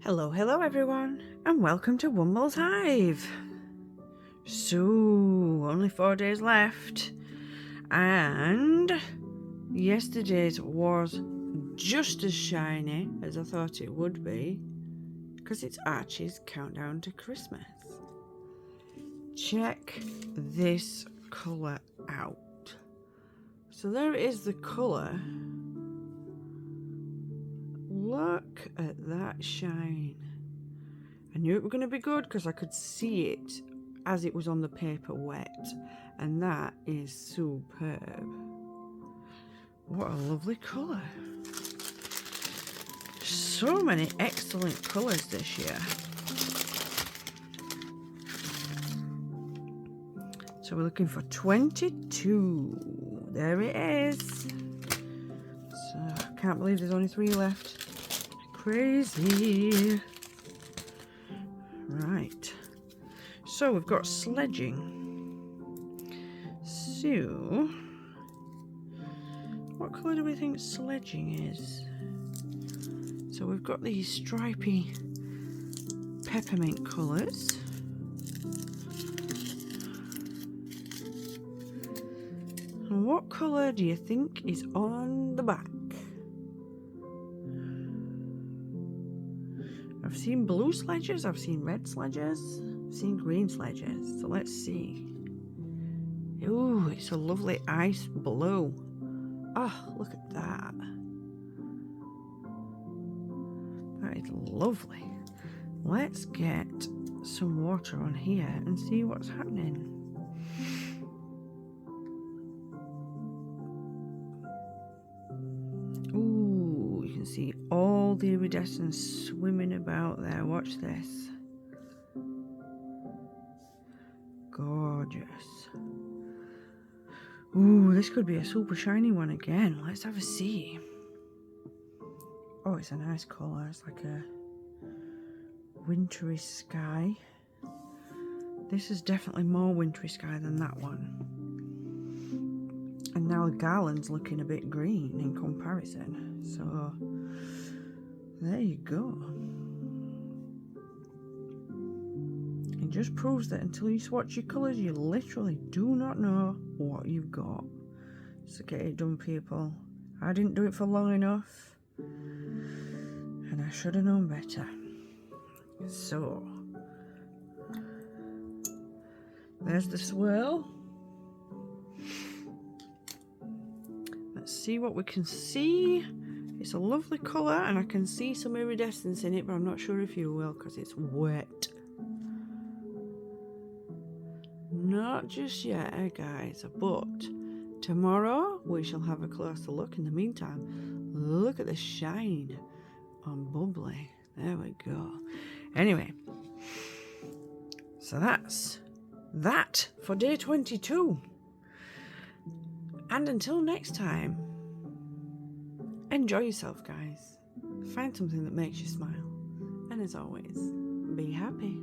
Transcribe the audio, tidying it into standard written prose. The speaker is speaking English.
Hello everyone, and welcome to Womble's Hive. So, only 4 days left, and yesterday's was just as shiny as I thought it would be, because it's Archie's countdown to Christmas. Check this colour out. So there it is, the colour. Look at that shine. I knew it was going to be good because I could see it as it was on the paper wet, and that is superb. What a lovely colour. So many excellent colours this year. So we're looking for 22. There it is. So I can't believe there's only 3 left. Crazy. Right. So we've got sledging. So what colour do we think sledging is? So we've got these stripy peppermint colours. And what colour do you think is on the back? I've seen blue sledges, I've seen red sledges, I've seen green sledges. So let's see. Ooh, it's a lovely ice blue. Oh, look at that. That is lovely. Let's get some water on here and see what's happening. Ooh, you can see all the iridescence swimming about there. Watch this. Gorgeous. Ooh, this could be a super shiny one again. Let's have a see. Oh, it's a nice colour. It's like a wintry sky. This is definitely more wintry sky than that one. And now the garland's looking a bit green in comparison. So there you go. It just proves that until you swatch your colours, you literally do not know what you've got. So get it done, people. I didn't do it for long enough, and I should have known better. So there's the swirl. Let's see what we can see. It's a lovely colour, and I can see some iridescence in it, but I'm not sure if you will because it's wet. Not just yet, guys, but tomorrow we shall have a closer look. In the meantime, look at the shine on Bubbly. There we go. Anyway, so that's that for day 22. And until next time, enjoy yourself, guys. Find something that makes you smile. And as always, be happy.